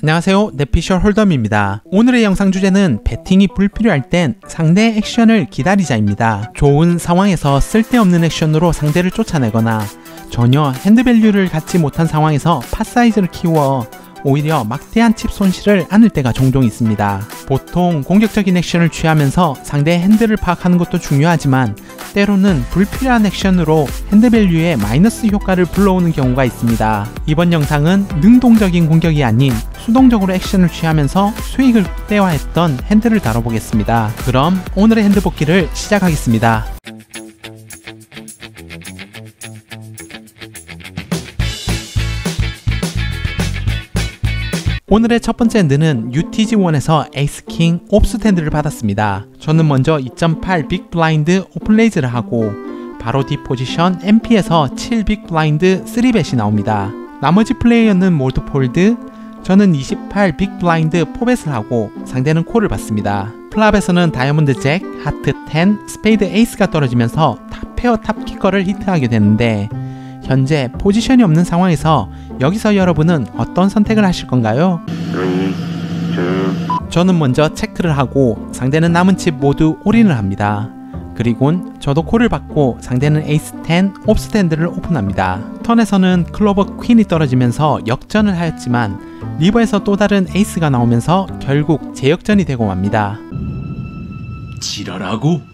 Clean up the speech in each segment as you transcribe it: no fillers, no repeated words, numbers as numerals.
안녕하세요, 넷피셜 홀덤입니다. 오늘의 영상 주제는 배팅이 불필요할 땐 상대의 액션을 기다리자입니다. 좋은 상황에서 쓸데없는 액션으로 상대를 쫓아내거나 전혀 핸드밸류를 갖지 못한 상황에서 팟 사이즈를 키워 오히려 막대한 칩 손실을 안을 때가 종종 있습니다. 보통 공격적인 액션을 취하면서 상대의 핸들을 파악하는 것도 중요하지만 때로는 불필요한 액션으로 핸드밸류에 마이너스 효과를 불러오는 경우가 있습니다. 이번 영상은 능동적인 공격이 아닌 수동적으로 액션을 취하면서 수익을 극대화했던 핸들을 다뤄보겠습니다. 그럼 오늘의 핸드 복기를 시작하겠습니다. 오늘의 첫 번째 핸드는 UTG1에서 에이스킹 옵스트 핸드를 받았습니다. 저는 먼저 2.8 빅 블라인드 오픈레이즈를 하고 바로 뒤 포지션 MP에서 7 빅 블라인드 3벳이 나옵니다. 나머지 플레이어는 몰드 폴드, 저는 28 빅 블라인드 4벳을 하고 상대는 콜을 받습니다. 플랍에서는 다이아몬드 잭, 하트 10, 스페이드 에이스가 떨어지면서 탑페어 탑키커를 히트하게 되는데 현재 포지션이 없는 상황에서 여기서 여러분은 어떤 선택을 하실 건가요? 3, 2, 저는 먼저 체크를 하고 상대는 남은 칩 모두 올인을 합니다. 그리곤 저도 콜을 받고 상대는 에이스 10, 옵스트 핸드를 오픈합니다. 턴에서는 클로버 퀸이 떨어지면서 역전을 하였지만 리버에서 또 다른 에이스가 나오면서 결국 재역전이 되고 맙니다. 지랄하고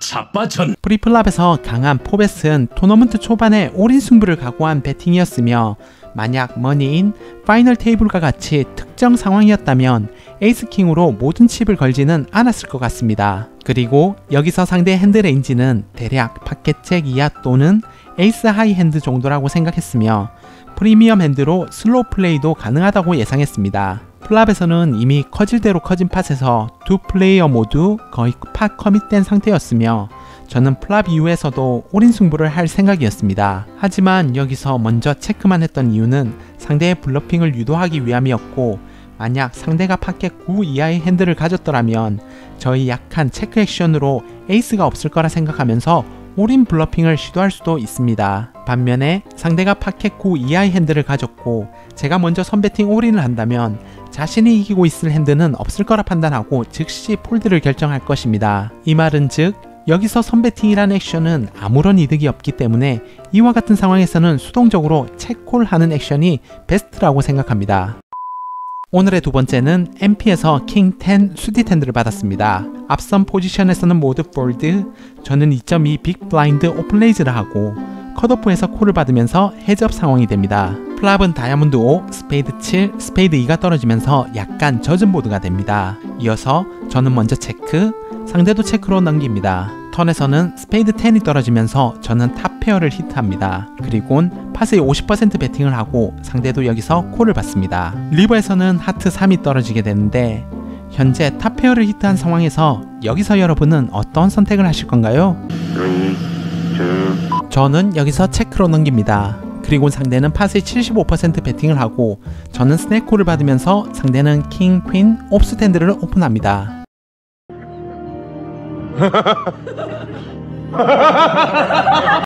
자빠전. 프리플랍에서 강한 포벳은 토너먼트 초반에 올인 승부를 각오한 배팅이었으며 만약 머니인 파이널 테이블과 같이 특정 상황이었다면 에이스킹으로 모든 칩을 걸지는 않았을 것 같습니다. 그리고 여기서 상대의 핸드 레인지는 대략 팟켓잭 이하 또는 에이스 하이 핸드 정도라고 생각했으며 프리미엄 핸드로 슬로우 플레이도 가능하다고 예상했습니다. 플랍에서는 이미 커질 대로 커진 팟에서 두 플레이어 모두 거의 팟 커밋된 상태였으며 저는 플랍 이후에서도 올인 승부를 할 생각이었습니다. 하지만 여기서 먼저 체크만 했던 이유는 상대의 블러핑을 유도하기 위함이었고 만약 상대가 팟켓 9 이하의 핸드를 가졌더라면 저희 약한 체크 액션으로 에이스가 없을 거라 생각하면서 올인 블러핑을 시도할 수도 있습니다. 반면에 상대가 팟켓 9 이하의 핸드를 가졌고 제가 먼저 선배팅 올인을 한다면 자신이 이기고 있을 핸드는 없을 거라 판단하고 즉시 폴드를 결정할 것입니다. 이 말은 즉 여기서 선배팅이라는 액션은 아무런 이득이 없기 때문에 이와 같은 상황에서는 수동적으로 체크콜하는 액션이 베스트라고 생각합니다. 오늘의 두 번째는 MP에서 킹 10 수디 핸드를 받았습니다. 앞선 포지션에서는 모두 폴드, 저는 2.2 빅 블라인드 오픈레이즈를 하고 컷오프에서 콜을 받으면서 헤즈업 상황이 됩니다. 플랍은 다이아몬드 5, 스페이드 7, 스페이드 2가 떨어지면서 약간 젖은 보드가 됩니다. 이어서 저는 먼저 체크, 상대도 체크로 넘깁니다. 턴에서는 스페이드 10이 떨어지면서 저는 탑 페어를 히트합니다. 그리곤 팟의 50% 배팅을 하고 상대도 여기서 콜을 받습니다. 리버에서는 하트 3이 떨어지게 되는데 현재 탑 페어를 히트한 상황에서 여기서 여러분은 어떤 선택을 하실 건가요? 3, 2, 저는 여기서 체크로 넘깁니다. 그리고 상대는 팟의 75% 배팅을 하고 저는 스낵콜을 받으면서 상대는 킹, 퀸, 옵스트 핸드를 오픈합니다.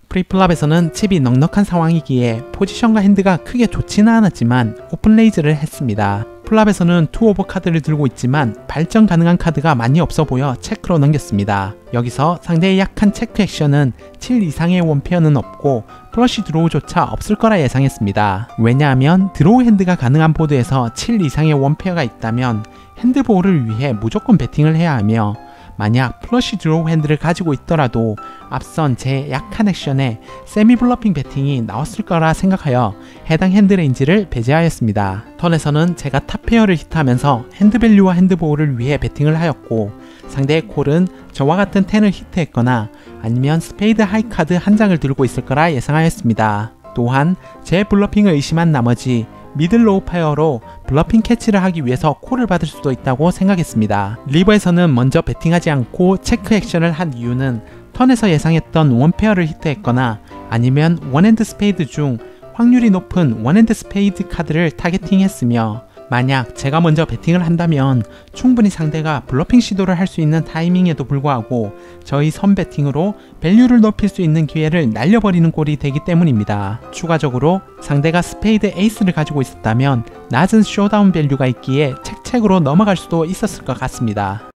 프리플랍에서는 칩이 넉넉한 상황이기에 포지션과 핸드가 크게 좋지는 않았지만 오픈레이즈를 했습니다. 플랍에서는 2 오버 카드를 들고 있지만 발전 가능한 카드가 많이 없어 보여 체크로 넘겼습니다. 여기서 상대의 약한 체크 액션은 7 이상의 원페어는 없고 플러시 드로우조차 없을 거라 예상했습니다. 왜냐하면 드로우 핸드가 가능한 보드에서 7 이상의 원페어가 있다면 핸드 보호를 위해 무조건 배팅을 해야 하며 만약 플러시 드로우 핸드를 가지고 있더라도 앞선 제 약한 액션에 세미 블러핑 배팅이 나왔을 거라 생각하여 해당 핸드 레인지를 배제하였습니다. 턴에서는 제가 탑 페어를 히트하면서 핸드 밸류와 핸드 보호를 위해 배팅을 하였고 상대의 콜은 저와 같은 10을 히트했거나 아니면 스페이드 하이 카드 한 장을 들고 있을 거라 예상하였습니다. 또한 제 블러핑을 의심한 나머지 미들 로우 파이어로 블러핑 캐치를 하기 위해서 콜을 받을 수도 있다고 생각했습니다. 리버에서는 먼저 배팅하지 않고 체크 액션을 한 이유는 턴에서 예상했던 원페어를 히트했거나 아니면 원핸드 스페이드 중 확률이 높은 원핸드 스페이드 카드를 타겟팅했으며 만약 제가 먼저 배팅을 한다면 충분히 상대가 블러핑 시도를 할 수 있는 타이밍에도 불구하고 저희 선 배팅으로 밸류를 높일 수 있는 기회를 날려버리는 꼴이 되기 때문입니다. 추가적으로 상대가 스페이드 에이스를 가지고 있었다면 낮은 쇼다운 밸류가 있기에 책책으로 넘어갈 수도 있었을 것 같습니다.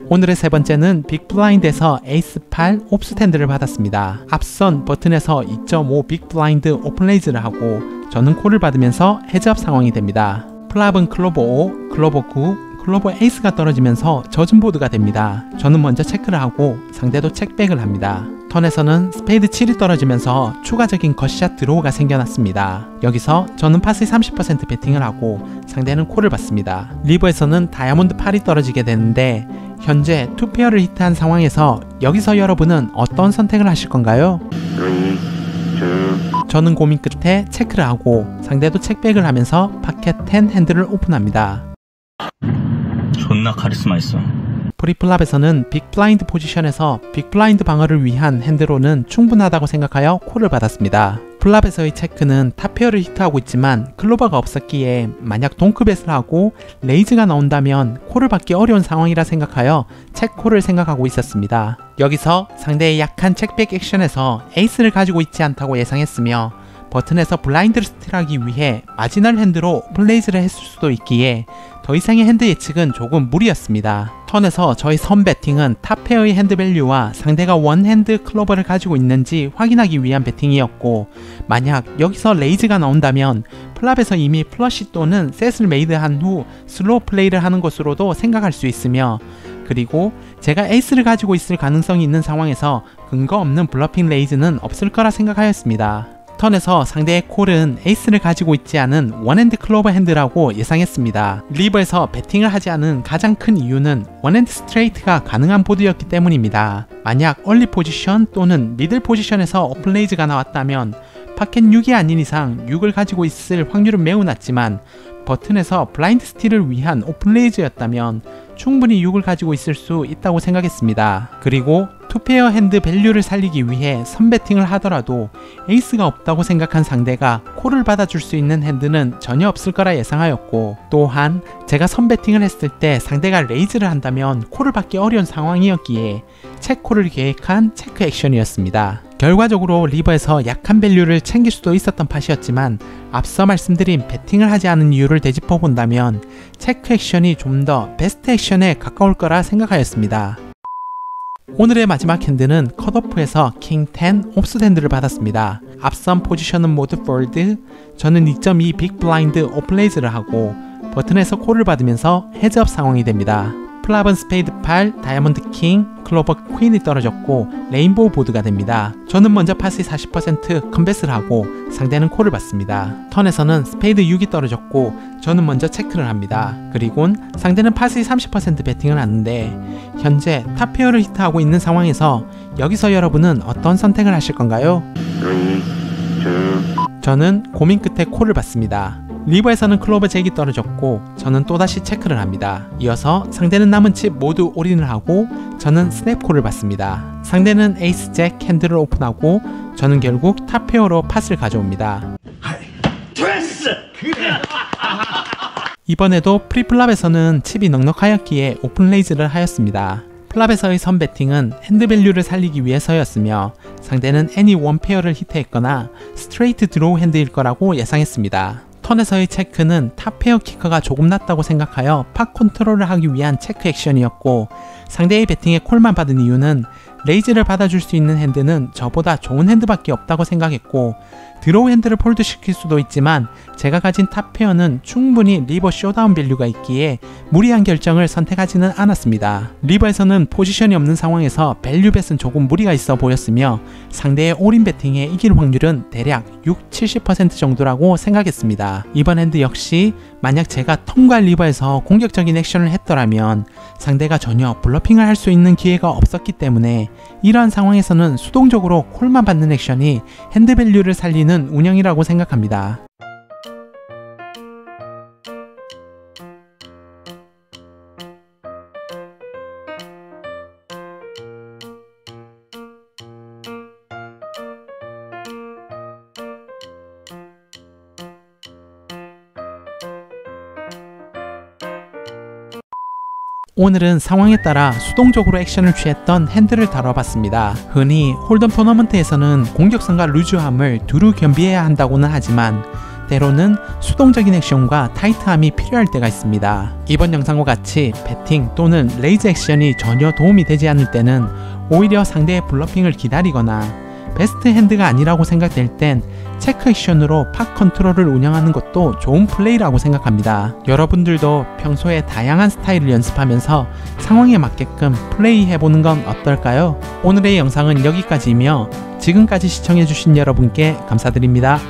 오늘의 세 번째는 빅블라인드에서 에이스 8 옵스탠드를 받았습니다. 앞선 버튼에서 2.5 빅블라인드 오픈레이즈를 하고 저는 콜을 받으면서 헤즈업 상황이 됩니다. 플랍은 클로버 5, 클로버 9, 클로버 에이스가 떨어지면서 젖은 보드가 됩니다. 저는 먼저 체크를 하고 상대도 체크백을 합니다. 턴에서는 스페이드 7이 떨어지면서 추가적인 컷샷 드로우가 생겨났습니다. 여기서 저는 파스의 30% 배팅을 하고 상대는 콜을 받습니다. 리버에서는 다이아몬드 8이 떨어지게 되는데 현재 투페어를 히트한 상황에서 여기서 여러분은 어떤 선택을 하실 건가요? 3, 2, 저는 고민 끝에 체크를 하고 상대도 체크백을 하면서 파켓 10 핸들을 오픈합니다. 존나 카리스마 있어. 프리플랍에서는 빅블라인드 포지션에서 빅블라인드 방어를 위한 핸드로는 충분하다고 생각하여 콜을 받았습니다. 플랍에서의 체크는 탑페어를 히트하고 있지만 클로버가 없었기에 만약 동크벳을 하고 레이즈가 나온다면 콜을 받기 어려운 상황이라 생각하여 체크콜을 생각하고 있었습니다. 여기서 상대의 약한 체크백 액션에서 에이스를 가지고 있지 않다고 예상했으며 버튼에서 블라인드를 스틸하기 위해 마지널 핸드로 플레이즈를 했을 수도 있기에 더 이상의 핸드 예측은 조금 무리였습니다. 턴에서 저희 선 배팅은 탑페어의 핸드 밸류와 상대가 원핸드 클로버를 가지고 있는지 확인하기 위한 배팅이었고 만약 여기서 레이즈가 나온다면 플랍에서 이미 플러시 또는 셋을 메이드한 후 슬로우 플레이를 하는 것으로도 생각할 수 있으며 그리고 제가 에이스를 가지고 있을 가능성이 있는 상황에서 근거 없는 블러핑 레이즈는 없을 거라 생각하였습니다. 턴에서 상대의 콜은 에이스를 가지고 있지 않은 원핸드 클로버 핸드라고 예상했습니다. 리버에서 배팅을 하지 않은 가장 큰 이유는 원핸드 스트레이트가 가능한 보드였기 때문입니다. 만약 얼리 포지션 또는 미들 포지션에서 오픈레이즈가 나왔다면 파켓 6이 아닌 이상 6을 가지고 있을 확률은 매우 낮지만 버튼에서 블라인드 스틸을 위한 오픈레이즈였다면 충분히 6을 가지고 있을 수 있다고 생각했습니다. 그리고 투페어 핸드 밸류를 살리기 위해 선배팅을 하더라도 에이스가 없다고 생각한 상대가 콜을 받아줄 수 있는 핸드는 전혀 없을 거라 예상하였고 또한 제가 선배팅을 했을 때 상대가 레이즈를 한다면 콜을 받기 어려운 상황이었기에 체크콜을 계획한 체크 액션이었습니다. 결과적으로 리버에서 약한 밸류를 챙길 수도 있었던 팟이었지만 앞서 말씀드린 배팅을 하지 않은 이유를 되짚어 본다면 체크 액션이 좀 더 베스트 액션에 가까울 거라 생각하였습니다. 오늘의 마지막 핸드는 컷오프에서 킹 10 옵스핸드를 받았습니다. 앞선 포지션은 모두 폴드, 저는 2.2 빅 블라인드 오픈레이즈를 하고 버튼에서 콜을 받으면서 헤즈업 상황이 됩니다. 플랍은 스페이드 8, 다이아몬드 킹, 클로버 퀸이 떨어졌고 레인보우 보드가 됩니다. 저는 먼저 파스의 40% 컨베스를 하고 상대는 콜을 받습니다. 턴에서는 스페이드 6이 떨어졌고 저는 먼저 체크를 합니다. 그리곤 상대는 파스의 30% 배팅을 하는데 현재 탑페어를 히트하고 있는 상황에서 여기서 여러분은 어떤 선택을 하실 건가요? 3, 2, 저는 고민 끝에 콜을 받습니다. 리버에서는 클로버 잭이 떨어졌고 저는 또다시 체크를 합니다. 이어서 상대는 남은 칩 모두 올인을 하고 저는 스냅콜을 받습니다. 상대는 에이스 잭 핸들을 오픈하고 저는 결국 탑페어로 팟을 가져옵니다. 됐어! 이번에도 프리플랍에서는 칩이 넉넉하였기에 오픈레이즈를 하였습니다. 플랍에서의 선배팅은 핸드밸류를 살리기 위해서였으며 상대는 애니 원페어를 히트했거나 스트레이트 드로우 핸드일 거라고 예상했습니다. 턴에서의 체크는 탑페어 키커가 조금 낮다고 생각하여 팟 컨트롤을 하기 위한 체크 액션이었고 상대의 배팅에 콜만 받은 이유는 레이즈를 받아줄 수 있는 핸드는 저보다 좋은 핸드밖에 없다고 생각했고 드로우 핸드를 폴드 시킬 수도 있지만 제가 가진 탑페어는 충분히 리버 쇼다운 밸류가 있기에 무리한 결정을 선택하지는 않았습니다. 리버에서는 포지션이 없는 상황에서 밸류벳은 조금 무리가 있어 보였으며 상대의 올인 배팅에 이길 확률은 대략 60-70% 정도라고 생각했습니다. 이번 핸드 역시 만약 제가 턴과 리버에서 공격적인 액션을 했더라면 상대가 전혀 블러핑을 할 수 있는 기회가 없었기 때문에 이러한 상황에서는 수동적으로 콜만 받는 액션이 핸드 밸류를 살리는 운영이라고 생각합니다. 오늘은 상황에 따라 수동적으로 액션을 취했던 핸들을 다뤄봤습니다. 흔히 홀덤 토너먼트에서는 공격성과 루즈함을 두루 겸비해야 한다고는 하지만 때로는 수동적인 액션과 타이트함이 필요할 때가 있습니다. 이번 영상과 같이 배팅 또는 레이즈 액션이 전혀 도움이 되지 않을 때는 오히려 상대의 블러핑을 기다리거나 베스트 핸드가 아니라고 생각될 땐 체크 액션으로 팟 컨트롤을 운영하는 것도 좋은 플레이라고 생각합니다. 여러분들도 평소에 다양한 스타일을 연습하면서 상황에 맞게끔 플레이해보는 건 어떨까요? 오늘의 영상은 여기까지이며 지금까지 시청해주신 여러분께 감사드립니다.